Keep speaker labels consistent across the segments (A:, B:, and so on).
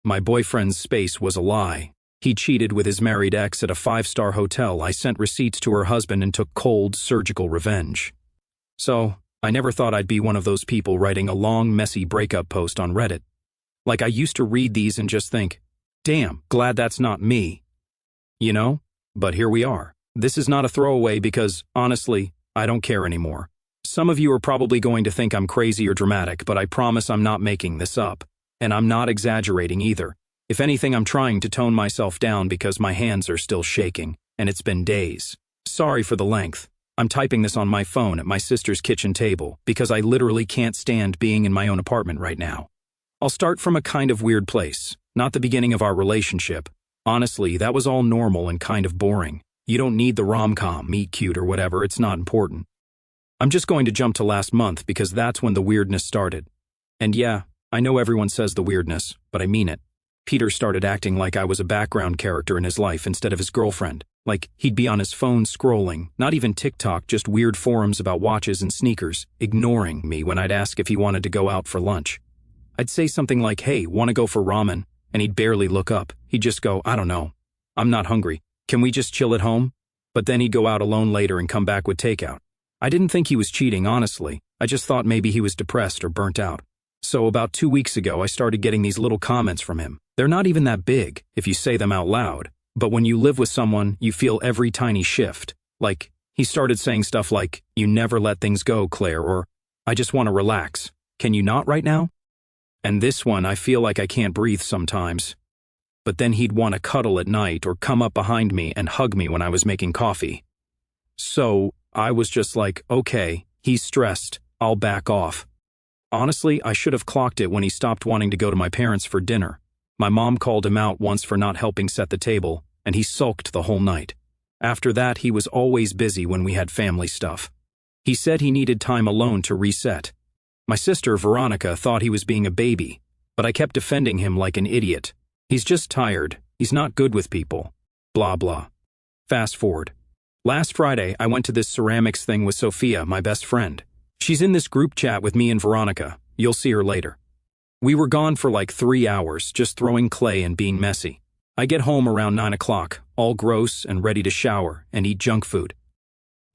A: My boyfriend's space was a lie. He cheated with his married ex at a 5-star hotel. I sent receipts to her husband and took cold, surgical revenge. So, I never thought I'd be one of those people writing a long, messy breakup post on Reddit. Like, I used to read these and just think, damn, glad that's not me. You know? But here we are. This is not a throwaway because, honestly, I don't care anymore. Some of you are probably going to think I'm crazy or dramatic, but I promise I'm not making this up. And I'm not exaggerating either. If anything, I'm trying to tone myself down because my hands are still shaking, and it's been days. Sorry for the length. I'm typing this on my phone at my sister's kitchen table because I literally can't stand being in my own apartment right now. I'll start from a kind of weird place, not the beginning of our relationship. Honestly, that was all normal and kind of boring. You don't need the rom-com, meet cute or whatever, it's not important. I'm just going to jump to last month because that's when the weirdness started. And yeah, I know everyone says the weirdness, but I mean it. Peter started acting like I was a background character in his life instead of his girlfriend. Like, he'd be on his phone scrolling, not even TikTok, just weird forums about watches and sneakers, ignoring me when I'd ask if he wanted to go out for lunch. I'd say something like, hey, wanna go for ramen? And he'd barely look up. He'd just go, I don't know. I'm not hungry. Can we just chill at home? But then he'd go out alone later and come back with takeout. I didn't think he was cheating, honestly. I just thought maybe he was depressed or burnt out. So about 2 weeks ago, I started getting these little comments from him. They're not even that big, if you say them out loud. But when you live with someone, you feel every tiny shift. Like, he started saying stuff like, you never let things go, Claire, or, I just want to relax. Can you not right now? And this one, I feel like I can't breathe sometimes. But then he'd want to cuddle at night or come up behind me and hug me when I was making coffee. So, I was just like, okay, he's stressed, I'll back off. Honestly, I should have clocked it when he stopped wanting to go to my parents for dinner. My mom called him out once for not helping set the table, and he sulked the whole night. After that, he was always busy when we had family stuff. He said he needed time alone to reset. My sister, Veronica, thought he was being a baby, but I kept defending him like an idiot. He's just tired. He's not good with people. Blah, blah. Fast forward. Last Friday, I went to this ceramics thing with Sophia, my best friend. She's in this group chat with me and Veronica. You'll see her later. We were gone for like 3 hours, just throwing clay and being messy. I get home around 9 o'clock, all gross and ready to shower and eat junk food.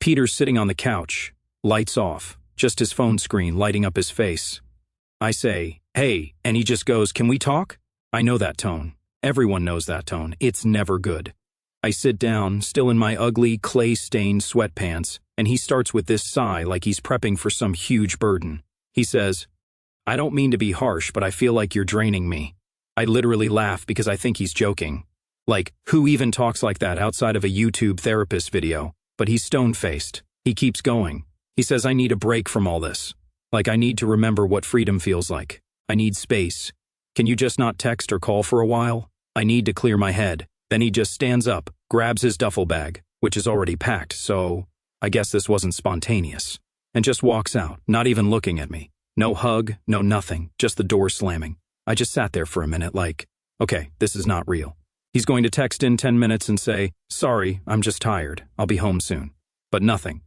A: Peter's sitting on the couch, lights off, just his phone screen lighting up his face. I say, hey, and he just goes, can we talk? I know that tone. Everyone knows that tone. It's never good. I sit down, still in my ugly, clay-stained sweatpants, and he starts with this sigh like he's prepping for some huge burden. He says, I don't mean to be harsh, but I feel like you're draining me. I literally laugh because I think he's joking. Like, who even talks like that outside of a YouTube therapist video? But he's stone-faced. He keeps going. He says I need a break from all this. Like I need to remember what freedom feels like. I need space. Can you just not text or call for a while? I need to clear my head. Then he just stands up, grabs his duffel bag, which is already packed, so I guess this wasn't spontaneous, and just walks out, not even looking at me. No hug, no nothing, just the door slamming. I just sat there for a minute like, okay, this is not real. He's going to text in 10 minutes and say, sorry, I'm just tired, I'll be home soon. But nothing.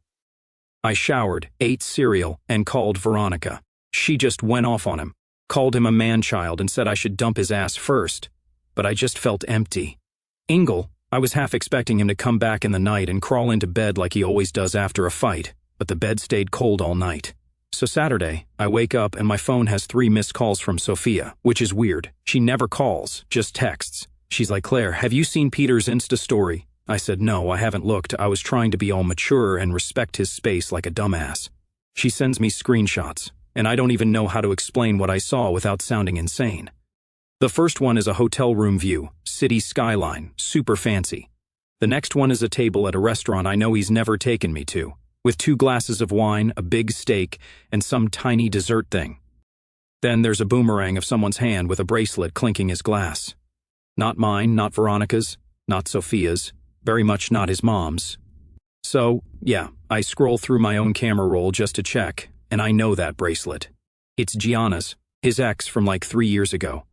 A: I showered, ate cereal, and called Veronica. She just went off on him, called him a man-child and said I should dump his ass first. But I just felt empty. Engel, I was half expecting him to come back in the night and crawl into bed like he always does after a fight, but the bed stayed cold all night. So Saturday, I wake up and my phone has 3 missed calls from Sophia, which is weird. She never calls, just texts. She's like, Claire, have you seen Peter's Insta story? I said, no, I haven't looked. I was trying to be all mature and respect his space like a dumbass. She sends me screenshots, and I don't even know how to explain what I saw without sounding insane. The first one is a hotel room view, city skyline, super fancy. The next one is a table at a restaurant I know he's never taken me to, with 2 glasses of wine, a big steak, and some tiny dessert thing. Then there's a boomerang of someone's hand with a bracelet clinking his glass. Not mine, not Veronica's, not Sophia's, very much not his mom's. So, yeah, I scroll through my own camera roll just to check, and I know that bracelet. It's Gianna's, his ex from like 3 years ago.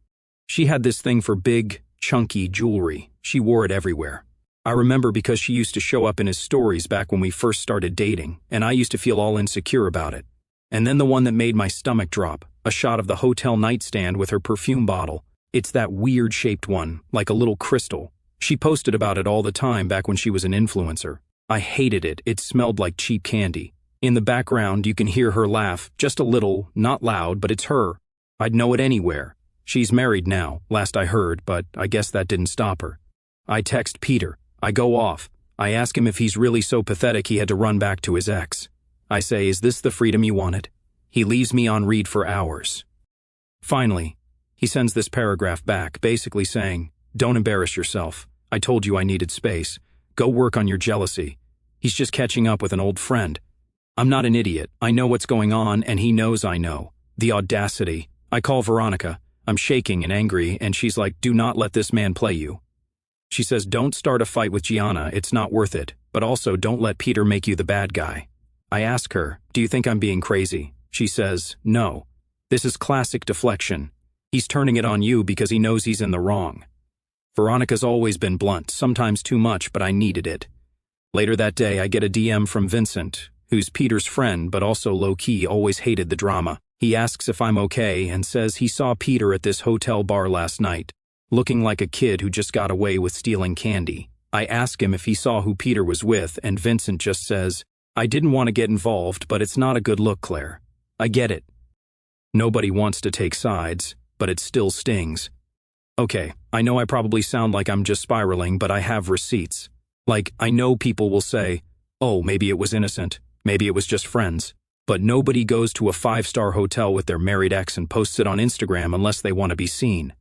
A: She had this thing for big, chunky jewelry. She wore it everywhere. I remember because she used to show up in his stories back when we first started dating, and I used to feel all insecure about it. And then the one that made my stomach drop, a shot of the hotel nightstand with her perfume bottle. It's that weird-shaped one, like a little crystal. She posted about it all the time back when she was an influencer. I hated it. It smelled like cheap candy. In the background, you can hear her laugh, just a little, not loud, but it's her. I'd know it anywhere. She's married now, last I heard, but I guess that didn't stop her. I text Peter. I go off. I ask him if he's really so pathetic he had to run back to his ex. I say, is this the freedom you wanted? He leaves me on read for hours. Finally, he sends this paragraph back, basically saying, don't embarrass yourself. I told you I needed space. Go work on your jealousy. He's just catching up with an old friend. I'm not an idiot. I know what's going on, and he knows I know. The audacity. I call Veronica. I'm shaking and angry, and she's like, do not let this man play you. She says, don't start a fight with Gianna, it's not worth it, but also don't let Peter make you the bad guy. I ask her, do you think I'm being crazy? She says, no. This is classic deflection. He's turning it on you because he knows he's in the wrong. Veronica's always been blunt, sometimes too much, but I needed it. Later that day, I get a DM from Vincent, who's Peter's friend but also low-key always hated the drama. He asks if I'm okay and says he saw Peter at this hotel bar last night, looking like a kid who just got away with stealing candy. I ask him if he saw who Peter was with, and Vincent just says, I didn't want to get involved, but it's not a good look, Claire. I get it. Nobody wants to take sides, but it still stings. Okay, I know I probably sound like I'm just spiraling, but I have receipts. Like, I know people will say, oh, maybe it was innocent, maybe it was just friends. But nobody goes to a 5-star hotel with their married ex and posts it on Instagram unless they want to be seen.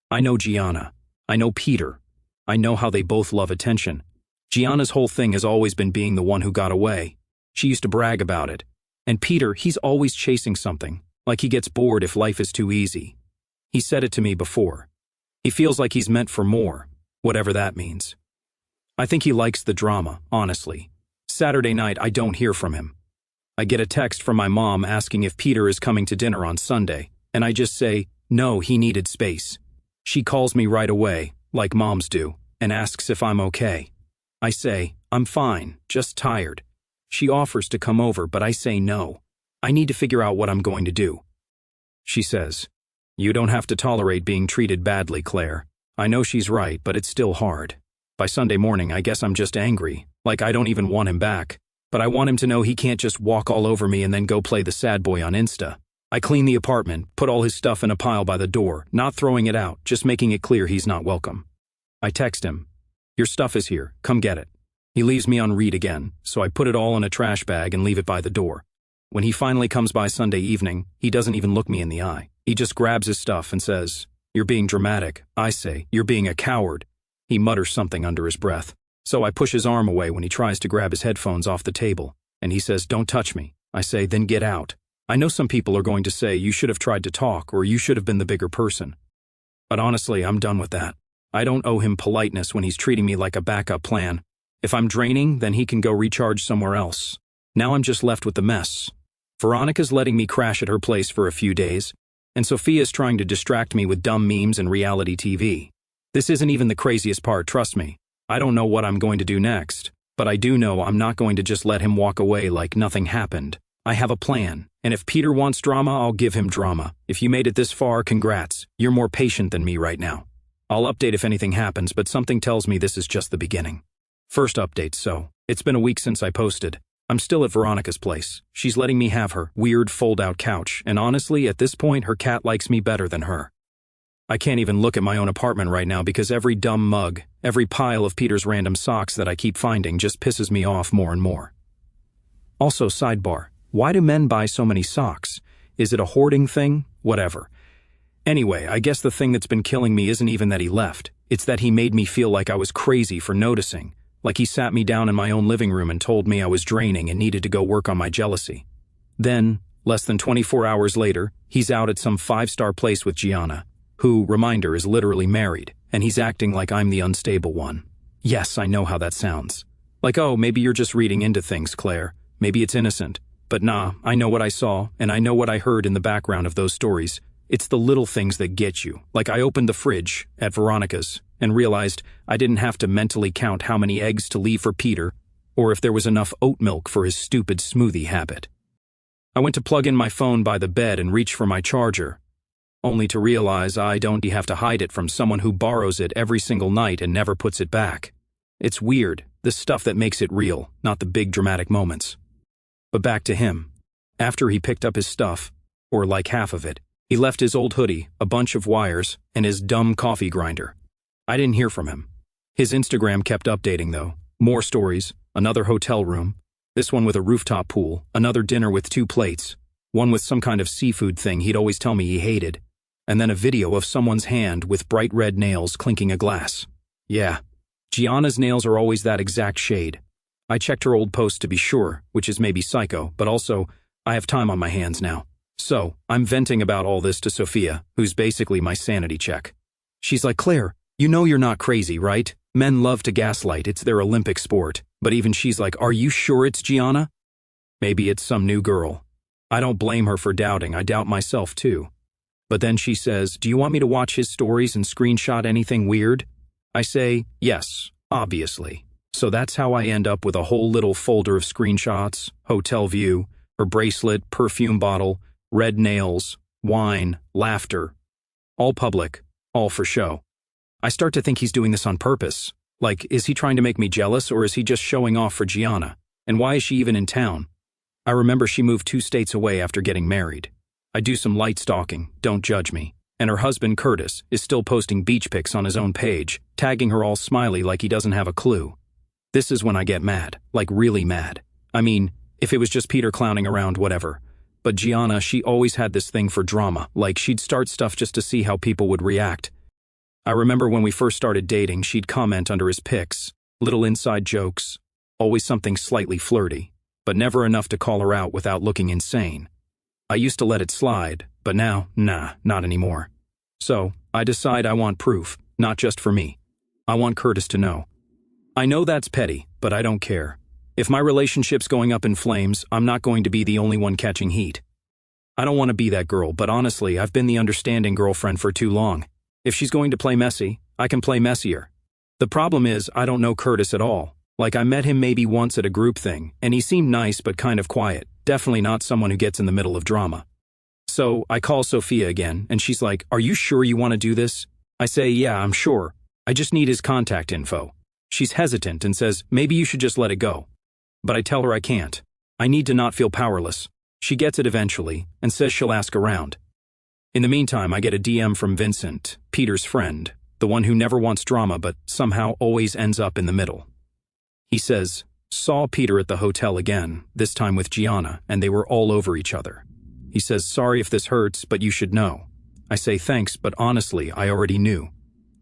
A: I know Gianna. I know Peter. I know how they both love attention. Gianna's whole thing has always been being the one who got away. She used to brag about it. And Peter, he's always chasing something, like he gets bored if life is too easy. He said it to me before. He feels like he's meant for more, whatever that means. I think he likes the drama, honestly. Saturday night, I don't hear from him. I get a text from my mom asking if Peter is coming to dinner on Sunday, and I just say, no, he needed space. She calls me right away, like moms do, and asks if I'm okay. I say, I'm fine, just tired. She offers to come over, but I say no. I need to figure out what I'm going to do. She says, you don't have to tolerate being treated badly, Claire. I know she's right, but it's still hard. By Sunday morning, I guess I'm just angry, like I don't even want him back. But I want him to know he can't just walk all over me and then go play the sad boy on Insta. I clean the apartment, put all his stuff in a pile by the door, not throwing it out, just making it clear he's not welcome. I text him, your stuff is here, come get it. He leaves me on read again, so I put it all in a trash bag and leave it by the door. When he finally comes by Sunday evening, he doesn't even look me in the eye. He just grabs his stuff and says, you're being dramatic. I say, you're being a coward. He mutters something under his breath. So I push his arm away when he tries to grab his headphones off the table, and he says, don't touch me. I say, then get out. I know some people are going to say you should have tried to talk or you should have been the bigger person. But honestly, I'm done with that. I don't owe him politeness when he's treating me like a backup plan. If I'm draining, then he can go recharge somewhere else. Now I'm just left with the mess. Veronica's letting me crash at her place for a few days, and Sophia's trying to distract me with dumb memes and reality TV. This isn't even the craziest part, trust me. I don't know what I'm going to do next, but I do know I'm not going to just let him walk away like nothing happened. I have a plan, and if Peter wants drama, I'll give him drama. If you made it this far, congrats. You're more patient than me right now. I'll update if anything happens, but something tells me this is just the beginning. First update, so. It's been a week since I posted. I'm still at Veronica's place. She's letting me have her weird fold-out couch, and honestly, at this point, her cat likes me better than her. I can't even look at my own apartment right now because every dumb mug, every pile of Peter's random socks that I keep finding just pisses me off more and more. Also, sidebar, why do men buy so many socks? Is it a hoarding thing? Whatever. Anyway, I guess the thing that's been killing me isn't even that he left. It's that he made me feel like I was crazy for noticing. Like he sat me down in my own living room and told me I was draining and needed to go work on my jealousy. Then, less than 24 hours later, he's out at some 5-star place with Gianna, who, reminder, is literally married, and he's acting like I'm the unstable one. Yes, I know how that sounds. Like, oh, maybe you're just reading into things, Claire. Maybe it's innocent. But nah, I know what I saw, and I know what I heard in the background of those stories. It's the little things that get you. Like I opened the fridge at Veronica's and realized I didn't have to mentally count how many eggs to leave for Peter, or if there was enough oat milk for his stupid smoothie habit. I went to plug in my phone by the bed and reach for my charger, only to realize I don't have to hide it from someone who borrows it every single night and never puts it back. It's weird, the stuff that makes it real, not the big dramatic moments. But back to him. After he picked up his stuff, or like half of it, he left his old hoodie, a bunch of wires, and his dumb coffee grinder. I didn't hear from him. His Instagram kept updating though. More stories, another hotel room, this one with a rooftop pool, another dinner with 2 plates, one with some kind of seafood thing he'd always tell me he hated, and then a video of someone's hand with bright red nails clinking a glass. Yeah, Gianna's nails are always that exact shade. I checked her old post to be sure, which is maybe psycho, but also, I have time on my hands now. So, I'm venting about all this to Sophia, who's basically my sanity check. She's like, Claire, you know you're not crazy, right? Men love to gaslight, it's their Olympic sport. But even she's like, are you sure it's Gianna? Maybe it's some new girl. I don't blame her for doubting, I doubt myself too. But then she says, do you want me to watch his stories and screenshot anything weird? I say, yes, obviously. So that's how I end up with a whole little folder of screenshots, hotel view, her bracelet, perfume bottle, red nails, wine, laughter. All public, all for show. I start to think he's doing this on purpose. Like, is he trying to make me jealous or is he just showing off for Gianna? And why is she even in town? I remember she moved 2 states away after getting married. I do some light stalking, don't judge me. And her husband, Curtis, is still posting beach pics on his own page, tagging her all smiley like he doesn't have a clue. This is when I get mad, like really mad. I mean, if it was just Peter clowning around, whatever. But Gianna, she always had this thing for drama, like she'd start stuff just to see how people would react. I remember when we first started dating, she'd comment under his pics, little inside jokes, always something slightly flirty, but never enough to call her out without looking insane. I used to let it slide, but now, nah, not anymore. So, I decide I want proof, not just for me. I want Curtis to know. I know that's petty, but I don't care. If my relationship's going up in flames, I'm not going to be the only one catching heat. I don't want to be that girl, but honestly, I've been the understanding girlfriend for too long. If she's going to play messy, I can play messier. The problem is, I don't know Curtis at all. Like I met him maybe once at a group thing, and he seemed nice but kind of quiet, definitely not someone who gets in the middle of drama. So, I call Sophia again, and she's like, are you sure you want to do this? I say, yeah, I'm sure. I just need his contact info. She's hesitant and says, maybe you should just let it go. But I tell her I can't. I need to not feel powerless. She gets it eventually, and says she'll ask around. In the meantime, I get a DM from Vincent, Peter's friend, the one who never wants drama but somehow always ends up in the middle. He says, saw Peter at the hotel again, this time with Gianna, and they were all over each other. He says, sorry if this hurts, but you should know. I say, thanks, but honestly, I already knew.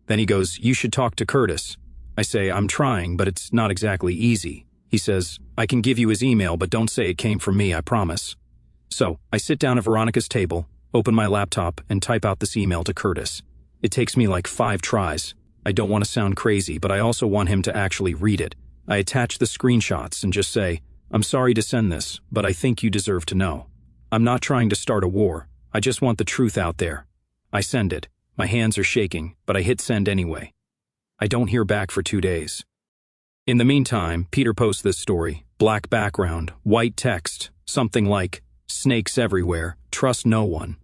A: Then he goes, you should talk to Curtis. I say, I'm trying, but it's not exactly easy. He says, I can give you his email, but don't say it came from me, I promise. So, I sit down at Veronica's table, open my laptop, and type out this email to Curtis. It takes me like 5 tries. I don't want to sound crazy, but I also want him to actually read it. I attach the screenshots and just say, I'm sorry to send this, but I think you deserve to know. I'm not trying to start a war. I just want the truth out there. I send it. My hands are shaking, but I hit send anyway. I don't hear back for 2 days. In the meantime, Peter posts this story, black background, white text, something like, snakes everywhere, trust no one.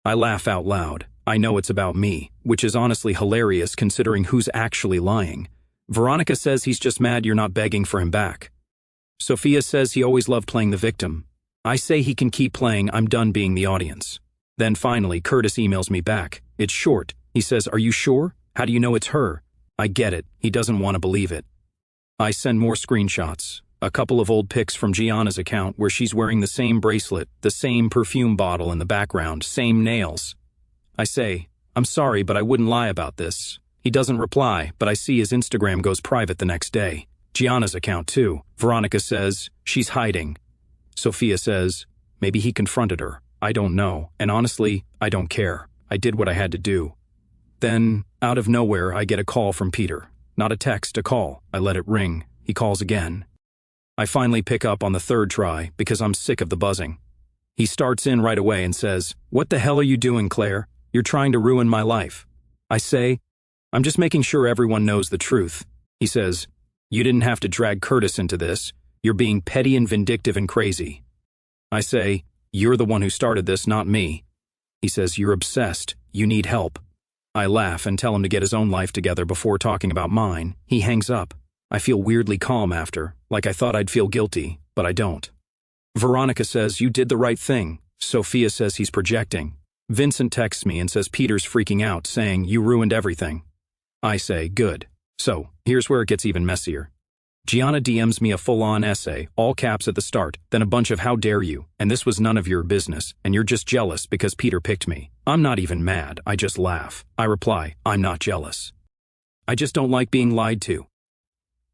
A: I laugh out loud. I know it's about me, which is honestly hilarious considering who's actually lying. Veronica says he's just mad you're not begging for him back. Sophia says he always loved playing the victim. I say he can keep playing, I'm done being the audience. Then finally, Curtis emails me back. It's short. He says, are you sure? How do you know it's her? I get it. He doesn't want to believe it. I send more screenshots. A couple of old pics from Gianna's account where she's wearing the same bracelet, the same perfume bottle in the background, same nails. I say, I'm sorry, but I wouldn't lie about this. He doesn't reply, but I see his Instagram goes private the next day. Gianna's account too. Veronica says, she's hiding. Sophia says, maybe he confronted her. I don't know, and honestly, I don't care. I did what I had to do. Then, out of nowhere, I get a call from Peter. Not a text, a call. I let it ring. He calls again. I finally pick up on the 3rd try because I'm sick of the buzzing. He starts in right away and says, what the hell are you doing, Claire? You're trying to ruin my life. I say, I'm just making sure everyone knows the truth. He says, you didn't have to drag Curtis into this. You're being petty and vindictive and crazy. I say, you're the one who started this, not me. He says, "You're obsessed. You need help." I laugh and tell him to get his own life together before talking about mine. He hangs up. I feel weirdly calm after, like I thought I'd feel guilty, but I don't. Veronica says, "You did the right thing." Sophia says he's projecting. Vincent texts me and says Peter's freaking out, saying, "You ruined everything." I say, "Good." So, here's where it gets even messier. Gianna DMs me a full-on essay, all caps at the start, then a bunch of "how dare you," and "this was none of your business, and you're just jealous because Peter picked me." I'm not even mad, I just laugh. I reply, "I'm not jealous. I just don't like being lied to."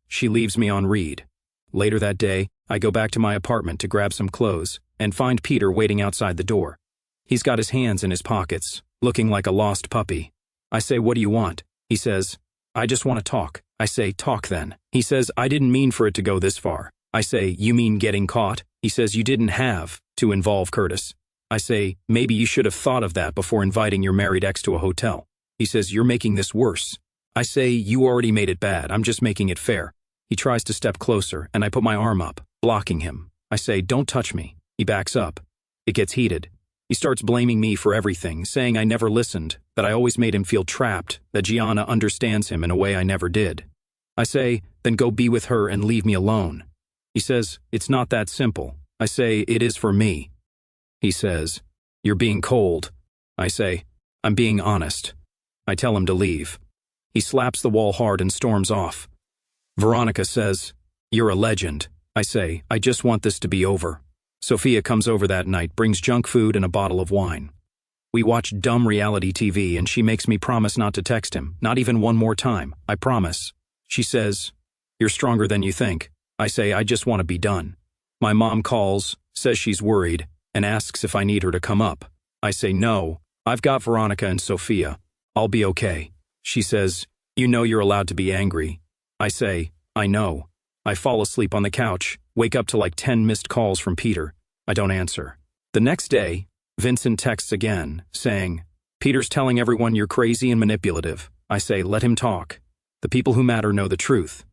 A: She leaves me on read. Later that day, I go back to my apartment to grab some clothes, and find Peter waiting outside the door. He's got his hands in his pockets, looking like a lost puppy. I say, "What do you want?" He says, "I just want to talk." I say, "Talk then." He says, "I didn't mean for it to go this far." I say, "You mean getting caught?" He says, "You didn't have to involve Curtis." I say, "Maybe you should have thought of that before inviting your married ex to a hotel." He says, "You're making this worse." I say, "You already made it bad, I'm just making it fair." He tries to step closer, and I put my arm up, blocking him. I say, "Don't touch me." He backs up. It gets heated. He starts blaming me for everything, saying I never listened, that I always made him feel trapped, that Gianna understands him in a way I never did. I say, "Then go be with her and leave me alone." He says, "It's not that simple." I say, "It is for me." He says, "You're being cold." I say, "I'm being honest." I tell him to leave. He slaps the wall hard and storms off. Veronica says, "You're a legend." I say, "I just want this to be over." Sophia comes over that night, brings junk food and a bottle of wine. We watch dumb reality TV and she makes me promise not to text him, not even one more time. I promise. She says, "You're stronger than you think." I say, "I just want to be done." My mom calls, says she's worried, and asks if I need her to come up. I say, "No, I've got Veronica and Sophia. I'll be okay." She says, "You know you're allowed to be angry." I say, "I know." I fall asleep on the couch, wake up to like 10 missed calls from Peter. I don't answer. The next day, Vincent texts again, saying, "Peter's telling everyone you're crazy and manipulative." I say, "Let him talk. The people who matter know the truth."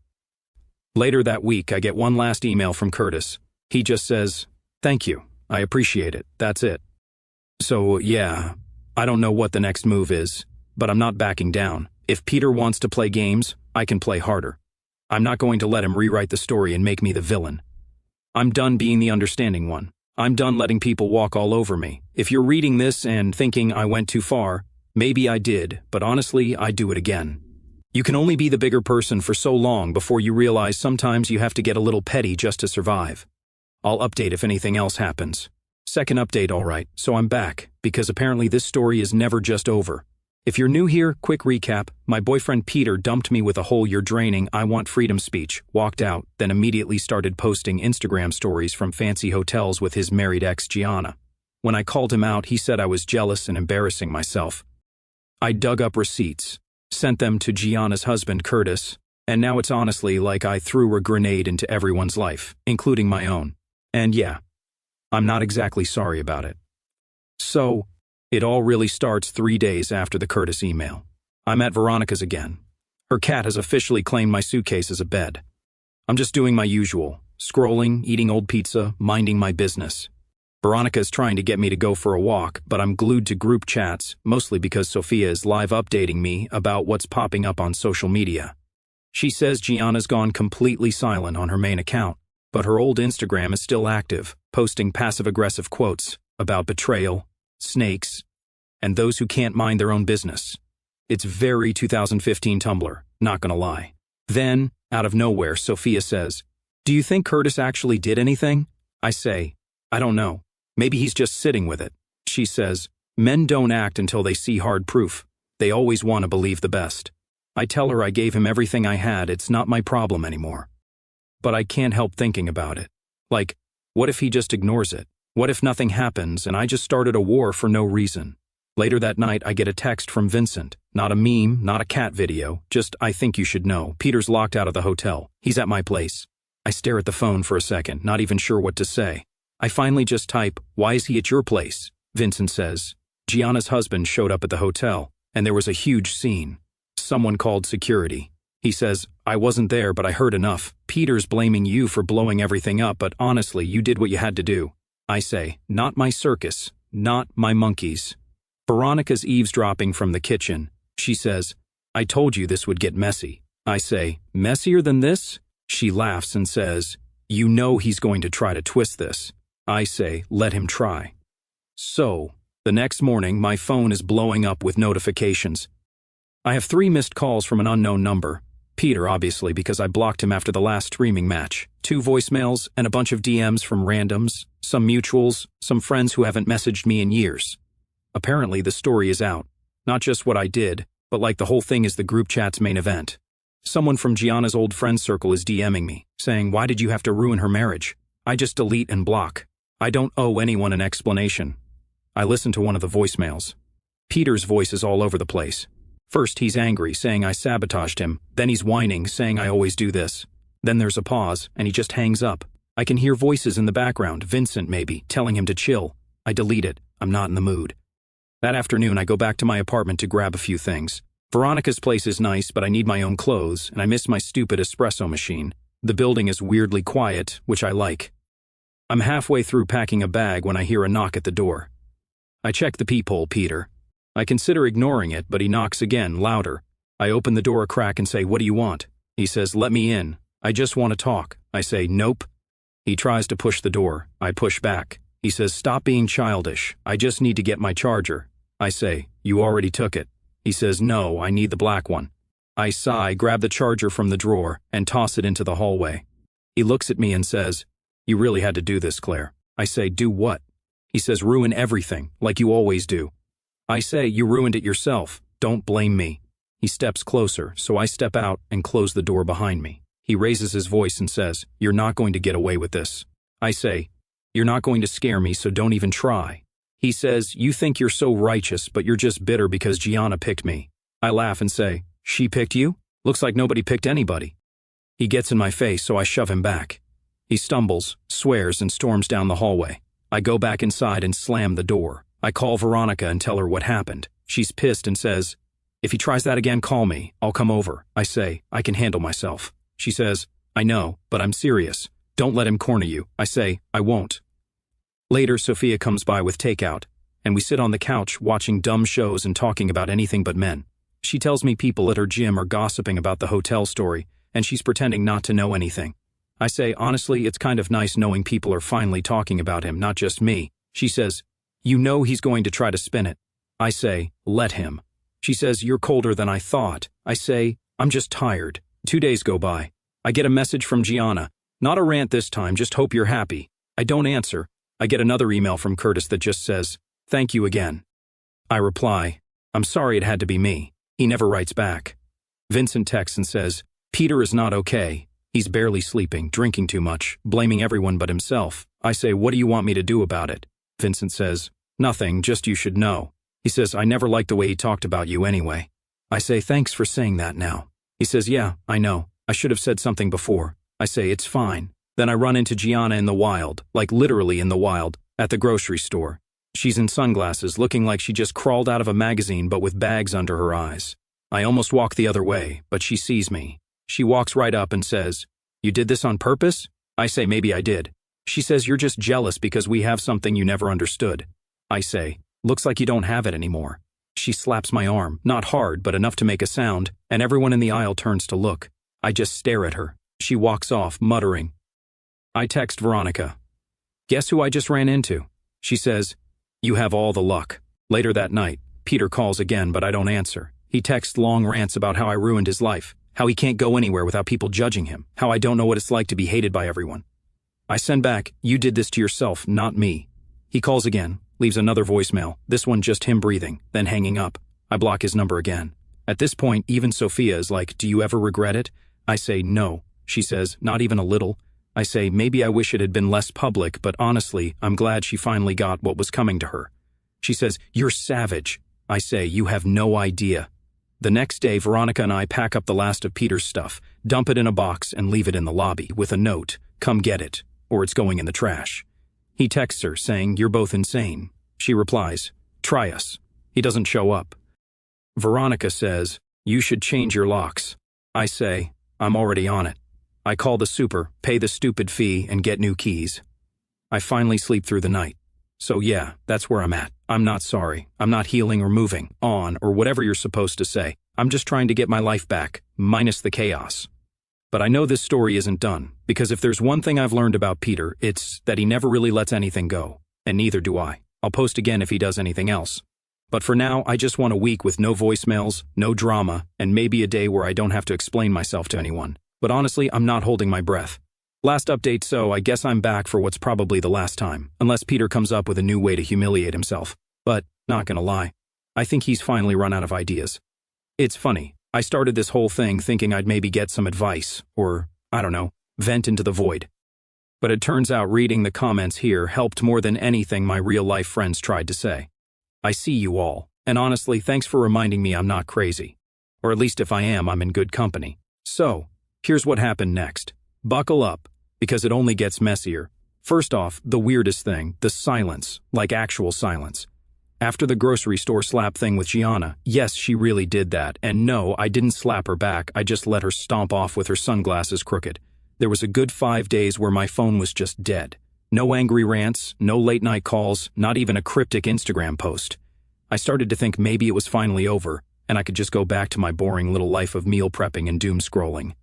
A: Later that week, I get one last email from Curtis. He just says, "Thank you. I appreciate it. That's it." So, yeah, I don't know what the next move is, but I'm not backing down. If Peter wants to play games, I can play harder. I'm not going to let him rewrite the story and make me the villain. I'm done being the understanding one. I'm done letting people walk all over me. If you're reading this and thinking I went too far, maybe I did, but honestly, I'd do it again. You can only be the bigger person for so long before you realize sometimes you have to get a little petty just to survive. I'll update if anything else happens. Second update, alright, so I'm back, because apparently this story is never just over. If you're new here, quick recap, my boyfriend Peter dumped me with a whole "you're draining, I want freedom" speech, walked out, then immediately started posting Instagram stories from fancy hotels with his married ex Gianna. When I called him out, he said I was jealous and embarrassing myself. I dug up receipts, sent them to Gianna's husband Curtis, and now it's honestly like I threw a grenade into everyone's life, including my own. And yeah, I'm not exactly sorry about it. So, it all really starts 3 days after the Curtis email. I'm at Veronica's again. Her cat has officially claimed my suitcase as a bed. I'm just doing my usual, scrolling, eating old pizza, minding my business. Veronica is trying to get me to go for a walk, but I'm glued to group chats, mostly because Sophia is live updating me about what's popping up on social media. She says Gianna's gone completely silent on her main account, but her old Instagram is still active, posting passive-aggressive quotes about betrayal, snakes, and those who can't mind their own business. It's very 2015 Tumblr, not gonna lie. Then, out of nowhere, Sophia says, "Do you think Curtis actually did anything?" I say, "I don't know. Maybe he's just sitting with it." She says, "Men don't act until they see hard proof. They always want to believe the best." I tell her I gave him everything I had, it's not my problem anymore. But I can't help thinking about it. Like, what if he just ignores it? What if nothing happens and I just started a war for no reason? Later that night, I get a text from Vincent. Not a meme, not a cat video, just "I think you should know. Peter's locked out of the hotel. He's at my place." I stare at the phone for a second, not even sure what to say. I finally just type, "Why is he at your place?" Vincent says, "Gianna's husband showed up at the hotel, and there was a huge scene. Someone called security." He says, "I wasn't there, but I heard enough. Peter's blaming you for blowing everything up, but honestly, you did what you had to do." I say, "Not my circus, not my monkeys." Veronica's eavesdropping from the kitchen. She says, "I told you this would get messy." I say, "Messier than this?" She laughs and says, "You know he's going to try to twist this." I say, "Let him try." So, the next morning, my phone is blowing up with notifications. I have 3 missed calls from an unknown number. Peter, obviously, because I blocked him after the last streaming match. 2 voicemails and a bunch of DMs from randoms, some mutuals, some friends who haven't messaged me in years. Apparently, the story is out. Not just what I did, but like the whole thing is the group chat's main event. Someone from Gianna's old friend circle is DMing me, saying, "Why did you have to ruin her marriage?" I just delete and block. I don't owe anyone an explanation. I listen to one of the voicemails. Peter's voice is all over the place. First he's angry, saying I sabotaged him. Then he's whining, saying I always do this. Then there's a pause, and he just hangs up. I can hear voices in the background, Vincent maybe, telling him to chill. I delete it. I'm not in the mood. That afternoon I go back to my apartment to grab a few things. Veronica's place is nice, but I need my own clothes, and I miss my stupid espresso machine. The building is weirdly quiet, which I like. I'm halfway through packing a bag when I hear a knock at the door. I check the peephole, Peter. I consider ignoring it, but he knocks again, louder. I open the door a crack and say, "What do you want?" He says, "Let me in. I just want to talk." I say, "Nope." He tries to push the door. I push back. He says, "Stop being childish. I just need to get my charger." I say, "You already took it." He says, "No, I need the black one." I sigh, grab the charger from the drawer, and toss it into the hallway. He looks at me and says, "You really had to do this, Claire." I say, "Do what?" He says, "Ruin everything, like you always do." I say, "You ruined it yourself. Don't blame me." He steps closer, so I step out and close the door behind me. He raises his voice and says, "You're not going to get away with this." I say, "You're not going to scare me, so don't even try." He says, "You think you're so righteous, but you're just bitter because Gianna picked me." I laugh and say, "She picked you? Looks like nobody picked anybody." He gets in my face, so I shove him back. He stumbles, swears, and storms down the hallway. I go back inside and slam the door. I call Veronica and tell her what happened. She's pissed and says, "If he tries that again, call me. I'll come over." I say, "I can handle myself." She says, "I know, but I'm serious. Don't let him corner you." I say, "I won't." Later, Sophia comes by with takeout, and we sit on the couch watching dumb shows and talking about anything but men. She tells me people at her gym are gossiping about the hotel story, and she's pretending not to know anything. I say, "Honestly, it's kind of nice knowing people are finally talking about him, not just me." She says, "You know he's going to try to spin it." I say, "Let him." She says, "You're colder than I thought." I say, "I'm just tired." 2 days go by. I get a message from Gianna. Not a rant this time, just hope you're happy. I don't answer. I get another email from Curtis that just says, "Thank you again." I reply, "I'm sorry it had to be me." He never writes back. Vincent texts and says, "Peter is not okay. He's barely sleeping, drinking too much, blaming everyone but himself." I say, "What do you want me to do about it?" Vincent says, "Nothing, just you should know." He says, "I never liked the way he talked about you anyway." I say, "Thanks for saying that now." He says, "Yeah, I know. I should have said something before." I say, "It's fine." Then I run into Gianna in the wild, like literally in the wild, at the grocery store. She's in sunglasses, looking like she just crawled out of a magazine but with bags under her eyes. I almost walk the other way, but she sees me. She walks right up and says, "You did this on purpose?" I say, "Maybe I did." She says, "You're just jealous because we have something you never understood." I say, "Looks like you don't have it anymore." She slaps my arm, not hard, but enough to make a sound, and everyone in the aisle turns to look. I just stare at her. She walks off, muttering. I text Veronica. "Guess who I just ran into?" She says, "You have all the luck." Later that night, Peter calls again, but I don't answer. He texts long rants about how I ruined his life, how he can't go anywhere without people judging him, how I don't know what it's like to be hated by everyone. I send back, "You did this to yourself, not me." He calls again, leaves another voicemail, this one just him breathing, then hanging up. I block his number again. At this point, even Sophia is like, "Do you ever regret it?" I say, "No." She says, "Not even a little." I say, "Maybe I wish it had been less public, but honestly, I'm glad she finally got what was coming to her." She says, "You're savage." I say, "You have no idea." The next day, Veronica and I pack up the last of Peter's stuff, dump it in a box, and leave it in the lobby with a note, "Come get it, or it's going in the trash." He texts her, saying, "You're both insane." She replies, "Try us." He doesn't show up. Veronica says, "You should change your locks." I say, "I'm already on it." I call the super, pay the stupid fee, and get new keys. I finally sleep through the night. So yeah, that's where I'm at. I'm not sorry. I'm not healing or moving on or whatever you're supposed to say. I'm just trying to get my life back, minus the chaos. But I know this story isn't done, because if there's one thing I've learned about Peter, it's that he never really lets anything go, and neither do I. I'll post again if he does anything else. But for now, I just want a week with no voicemails, no drama, and maybe a day where I don't have to explain myself to anyone. But honestly, I'm not holding my breath. Last update, so I guess I'm back for what's probably the last time, unless Peter comes up with a new way to humiliate himself. But, not gonna lie, I think he's finally run out of ideas. It's funny. I started this whole thing thinking I'd maybe get some advice, or, I don't know, vent into the void. But it turns out reading the comments here helped more than anything my real-life friends tried to say. I see you all, and honestly, thanks for reminding me I'm not crazy. Or at least if I am, I'm in good company. So, here's what happened next. Buckle up, because it only gets messier. First off, the weirdest thing, the silence, like actual silence. After the grocery store slap thing with Gianna, yes, she really did that, and no, I didn't slap her back, I just let her stomp off with her sunglasses crooked. There was a good 5 days where my phone was just dead. No angry rants, no late-night calls, not even a cryptic Instagram post. I started to think maybe it was finally over, and I could just go back to my boring little life of meal prepping and doom scrolling.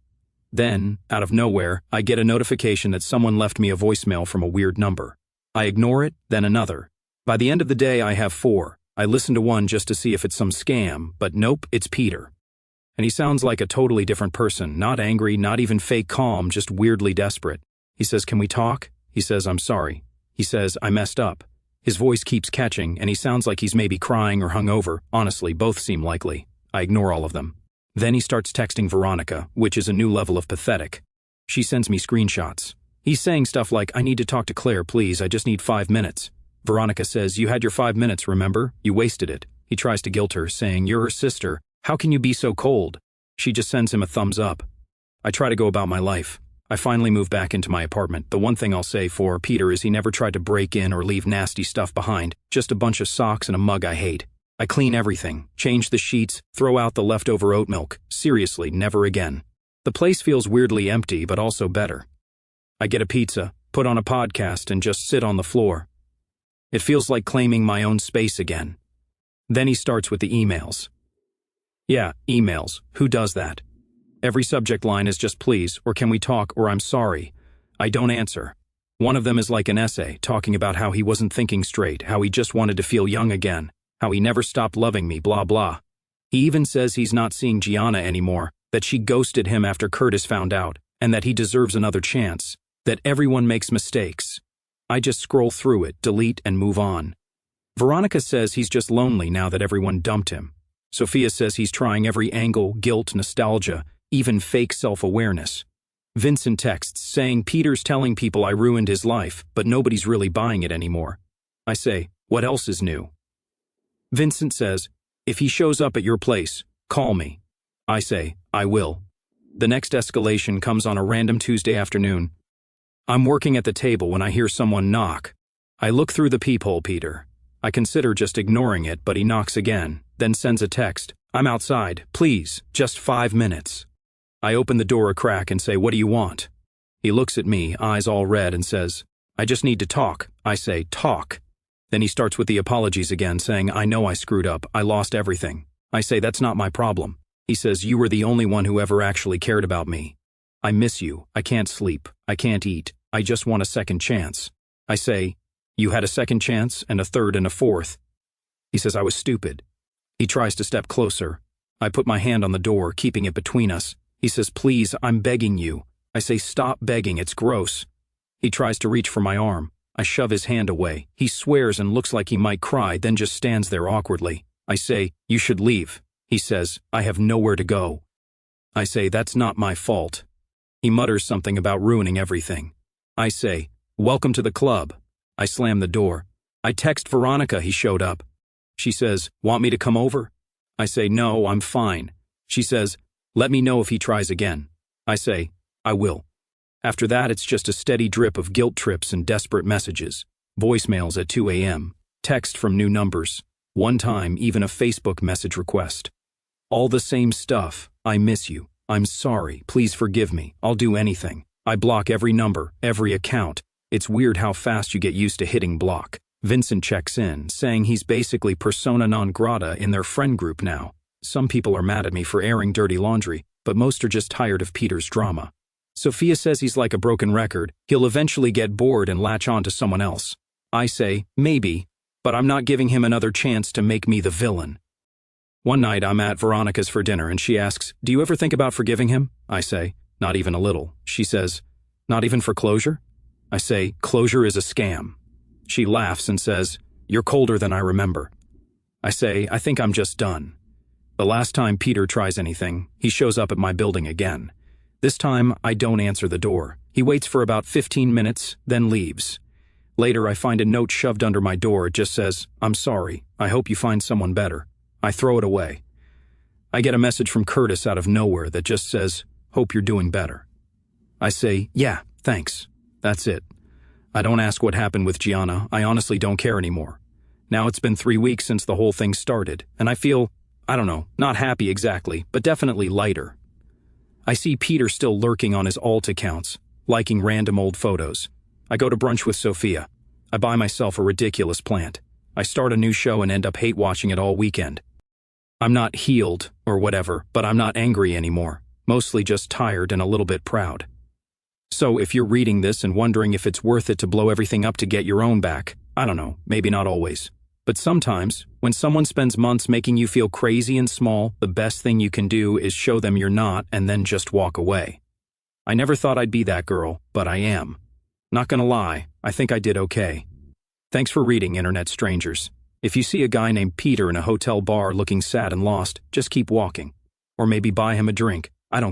A: Then, out of nowhere, I get a notification that someone left me a voicemail from a weird number. I ignore it, then another. By the end of the day, I have 4. I listen to one just to see if it's some scam, but nope, it's Peter. And he sounds like a totally different person, not angry, not even fake calm, just weirdly desperate. He says, "Can we talk?" He says, "I'm sorry." He says, "I messed up." His voice keeps catching, and he sounds like he's maybe crying or hungover. Honestly, both seem likely. I ignore all of them. Then he starts texting Veronica, which is a new level of pathetic. She sends me screenshots. He's saying stuff like, "I need to talk to Claire, please, I just need 5 minutes." Veronica says, "You had your 5 minutes, remember? You wasted it." He tries to guilt her, saying, "You're her sister. How can you be so cold?" She just sends him a thumbs up. I try to go about my life. I finally move back into my apartment. The one thing I'll say for Peter is he never tried to break in or leave nasty stuff behind, just a bunch of socks and a mug I hate. I clean everything, change the sheets, throw out the leftover oat milk. Seriously, never again. The place feels weirdly empty, but also better. I get a pizza, put on a podcast, and just sit on the floor. It feels like claiming my own space again. Then he starts with the emails. Yeah, emails. Who does that? Every subject line is just please, or can we talk, or I'm sorry. I don't answer. One of them is like an essay, talking about how he wasn't thinking straight, how he just wanted to feel young again, how he never stopped loving me, blah blah. He even says he's not seeing Gianna anymore, that she ghosted him after Curtis found out, and that he deserves another chance, that everyone makes mistakes. I just scroll through it, delete, and move on. Veronica says he's just lonely now that everyone dumped him. Sophia says he's trying every angle, guilt, nostalgia, even fake self-awareness. Vincent texts saying Peter's telling people I ruined his life, but nobody's really buying it anymore. I say, what else is new? Vincent says, if he shows up at your place, call me. I say, I will. The next escalation comes on a random Tuesday afternoon. I'm working at the table when I hear someone knock. I look through the peephole, Peter. I consider just ignoring it, but he knocks again, then sends a text. I'm outside, please, just 5 minutes. I open the door a crack and say, what do you want? He looks at me, eyes all red, and says, I just need to talk. I say, talk. Then he starts with the apologies again, saying, I know I screwed up, I lost everything. I say, that's not my problem. He says, you were the only one who ever actually cared about me. I miss you, I can't sleep, I can't eat, I just want a second chance. I say, you had a second chance, and a third and a fourth. He says I was stupid. He tries to step closer. I put my hand on the door, keeping it between us. He says, please, I'm begging you. I say, stop begging, it's gross. He tries to reach for my arm. I shove his hand away. He swears and looks like he might cry, then just stands there awkwardly. I say, you should leave. He says, I have nowhere to go. I say, that's not my fault. He mutters something about ruining everything. I say, welcome to the club. I slam the door. I text Veronica he showed up. She says, want me to come over? I say, no, I'm fine. She says, let me know if he tries again. I say, I will. After that, it's just a steady drip of guilt trips and desperate messages. Voicemails at 2 a.m. Text from new numbers. One time, even a Facebook message request. All the same stuff. I miss you. I'm sorry. Please forgive me. I'll do anything. I block every number, every account. It's weird how fast you get used to hitting block. Vincent checks in, saying he's basically persona non grata in their friend group now. Some people are mad at me for airing dirty laundry, but most are just tired of Peter's drama. Sophia says he's like a broken record, he'll eventually get bored and latch on to someone else. I say, maybe, but I'm not giving him another chance to make me the villain. One night I'm at Veronica's for dinner and she asks, do you ever think about forgiving him? I say, not even a little. She says, not even for closure? I say, closure is a scam. She laughs and says, you're colder than I remember. I say, I think I'm just done. The last time Peter tries anything, he shows up at my building again. This time, I don't answer the door. He waits for about 15 minutes, then leaves. Later, I find a note shoved under my door. It just says, I'm sorry. I hope you find someone better. I throw it away. I get a message from Curtis out of nowhere that just says, hope you're doing better. I say, yeah, thanks. That's it. I don't ask what happened with Gianna. I honestly don't care anymore. Now it's been 3 weeks since the whole thing started, and I feel, I don't know, not happy exactly, but definitely lighter. I see Peter still lurking on his alt accounts, liking random old photos. I go to brunch with Sophia. I buy myself a ridiculous plant. I start a new show and end up hate watching it all weekend. I'm not healed or whatever, but I'm not angry anymore. Mostly just tired and a little bit proud. So if you're reading this and wondering if it's worth it to blow everything up to get your own back, I don't know, maybe not always. But sometimes, when someone spends months making you feel crazy and small, the best thing you can do is show them you're not and then just walk away. I never thought I'd be that girl, but I am. Not gonna lie, I think I did okay. Thanks for reading, internet strangers. If you see a guy named Peter in a hotel bar looking sad and lost, just keep walking. Or maybe buy him a drink. I don't care.